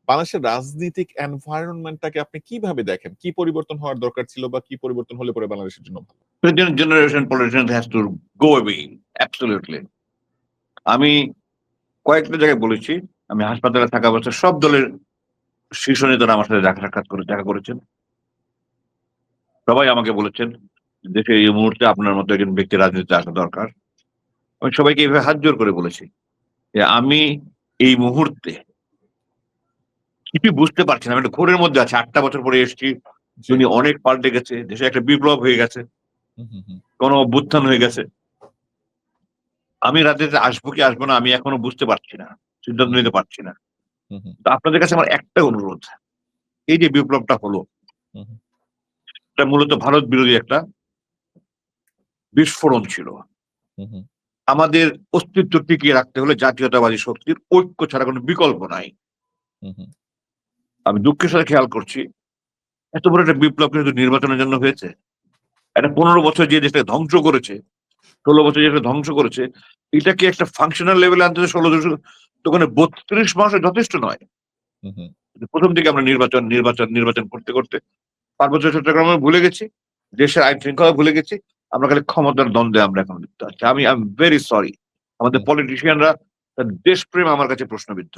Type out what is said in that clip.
বাংলাদেশের রাজনৈতিক এনভায়রনমেন্টটাকে আপনি কিভাবে দেখেন? কি পরিবর্তন হওয়ার দরকার ছিল বা কি পরিবর্তন হলে পরে বাংলাদেশের জন্য ভালো? Present generation politicians has to go away. Absolutely. আমি কয়েকটা জায়গায় বলেছি, আমি হাসপাতালে থাকা অবস্থায় সব দলের শীর্ষ নেতারা আমার সাথে দেখা করেছেন। সবাই আমাকে বলেছেন, দেশে এই মুহূর্তে আপনার মতো একজন ব্যক্তি রাজনীতিতে আসা দরকার। আমি সবাইকে এইভাবে হাত জোর করে বলেছি যে আমি এই মুহূর্তে কিছুই বুঝতে পারছি না। আমি একটা ঘোরের মধ্যে আছি। 8টা বছর পরে এসেছি। জি। দুনিয়া অনেক পাল্টে গেছে। দেশে একটা বিপ্লব হয়ে গেছে। হুম, হুম, হুম। গণ অভ্যুত্থান হয়ে গেছে। আমি রাজনীতিতে আসবো কি আসবো না আমি এখনো বুঝতে পারছি না। সিদ্ধান্ত হুম, নিতে পারছি না। হুম, হুম, তো আপনাদের কাছে আমার একটা অনুরোধ। এই যে বিপ্লবটা হলো, হুম, হুম, এটা মূলত ভারত বিরোধী একটা বিস্ফোরণ ছিল। হুম, হুম, আমাদের অস্তিত্ব টিকিয়ে রাখতে হলে জাতীয়তাবাদী শক্তির ঐক্য ছাড়া কোনো বিকল্প নাই। হুম, হুম, আমি দুঃখের সাথে খেয়াল করছি, এত বড় একটা বিপ্লব কিন্তু নির্বাচনের জন্য হয়েছে। একটা 15 বছর যে দেশটাকে ধ্বংস করেছে, 16 বছর যে দেশটা ধ্বংস করেছে, এটাকে একটা ফাংশনাল লেভেলে আনতে 16 বছর তো ওখানে 32 মাসে যথেষ্ট নয়। হুম, হুম। প্রথম দিকে আমরা নির্বাচন করতে করতে পার্বত্য চট্টগ্রামে ভুলে গেছি, দেশের আইন শৃঙ্খলা ভুলে গেছি। আমরা খালি ক্ষমতার দ্বন্দ্বে আমরা এখন লিপ্ত আছি। আমি আই এম ভেরি সরি। আমাদের হুম। পলিটিশিয়ানরা দেশপ্রেম আমার কাছে প্রশ্নবিদ্ধ।